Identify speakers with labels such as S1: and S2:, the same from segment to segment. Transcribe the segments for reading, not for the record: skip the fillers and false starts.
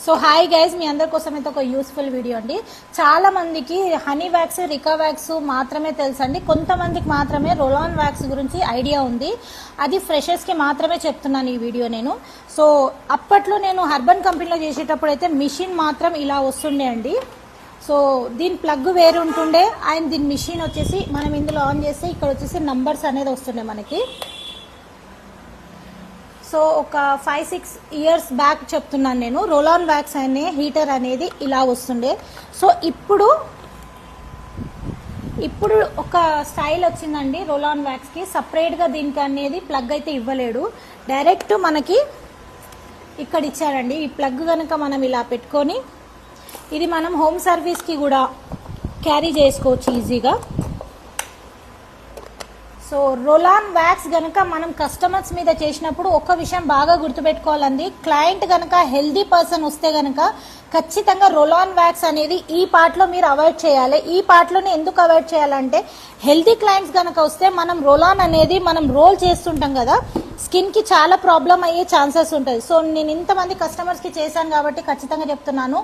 S1: So hi guys, మీ అందరి కోసం అయితే ఒక యూస్ఫుల్ వీడియో అండి. చాలా మందికి హనీ వ్యాక్స్, రికా వ్యాక్స్ మాత్రమే తెలుసండి. కొంతమందికి మాత్రమే రోలాన్ వ్యాక్స్ గురించి ఐడియా ఉంది. అది ఫ్రెషర్స్కి మాత్రమే చెప్తున్నాను ఈ వీడియో నేను. సో అప్పట్లో నేను హర్బన్ కంపెనీలో చేసేటప్పుడు అయితే మిషన్ మాత్రం ఇలా వస్తుండే అండి. సో దీని ప్లగ్ వేరు ఉంటుండే అండ్ దీని మిషన్ వచ్చేసి మనం ఇందులో ఆన్ చేస్తే ఇక్కడ వచ్చేసి నంబర్స్ అనేది వస్తుండే మనకి. సో ఒక 5-6 ఇయర్స్ బ్యాక్ చెప్తున్నాను నేను. రోలాన్ వ్యాక్స్ అనే హీటర్ అనేది ఇలా వస్తుండే. సో ఇప్పుడు ఒక స్టైల్ వచ్చిందండి రోలాన్ వ్యాక్స్కి. సపరేట్గా దీనికి అనేది ప్లగ్ అయితే ఇవ్వలేడు, డైరెక్ట్ మనకి ఇక్కడ ఇచ్చారండి. ఈ ప్లగ్ కనుక మనం ఇలా పెట్టుకొని ఇది మనం హోమ్ సర్వీస్కి కూడా క్యారీ చేసుకోవచ్చు ఈజీగా. సో రోలాన్ వ్యాక్స్ గనక మనం కస్టమర్స్ మీద చేసినప్పుడు ఒక విషయం బాగా గుర్తుపెట్టుకోవాలండి. క్లయింట్ గనక హెల్దీ పర్సన్ వస్తే గనక ఖచ్చితంగా రోలాన్ వ్యాక్స్ అనేది ఈ పార్ట్లో మీరు అవాయిడ్ చేయాలి. ఈ పార్ట్లోనే ఎందుకు అవాయిడ్ చేయాలంటే హెల్దీ క్లయింట్స్ గనక వస్తే మనం రోలాన్ అనేది మనం రోల్ చేస్తుంటాం కదా, స్కిన్కి చాలా ప్రాబ్లం అయ్యే ఛాన్సెస్ ఉంటుంది. సో నేను ఇంతమంది కస్టమర్స్కి చేశాను కాబట్టి ఖచ్చితంగా చెప్తున్నాను.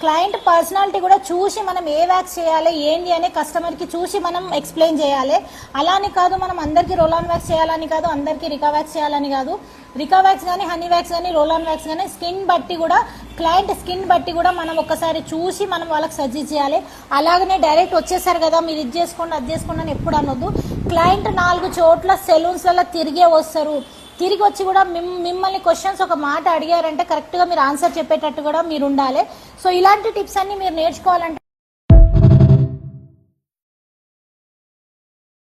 S1: క్లయింట్ పర్సనాలిటీ కూడా చూసి మనం ఏ వ్యాక్స్ చేయాలి ఏంటి అనే కస్టమర్కి చూసి మనం ఎక్స్ప్లెయిన్ చేయాలి. అలానే కాదు మనం అందరికీ రోలాన్ వ్యాక్స్ చేయాలని కాదు, అందరికీ రికా వ్యాక్స్ చేయాలని కాదు. రికా వ్యాక్స్ కానీ, హనీ వ్యాక్స్ కానీ, రోలాన్ వ్యాక్స్ కానీ స్కిన్ బట్టి కూడా, క్లయింట్ స్కిన్ బట్టి కూడా మనం ఒక్కసారి చూసి మనం వాళ్ళకి సజెస్ట్ చేయాలి. అలాగనే డైరెక్ట్ వచ్చేసారు కదా మీరు ఇది చేసుకోండి అది చేసుకోండి అని ఎప్పుడు అనొద్దు. క్లయింట్ 4 చోట్ల సెలూన్స్లలో తిరిగే వస్తారు. తిరిగి వచ్చి కూడా మిమ్మల్ని క్వశ్చన్స్ ఒక మాట అడిగారంటే కరెక్ట్గా మీరు ఆన్సర్ చెప్పేటట్టు కూడా మీరు ఉండాలి. సో ఇలాంటి టిప్స్ అన్ని మీరు నేర్చుకోవాలంటే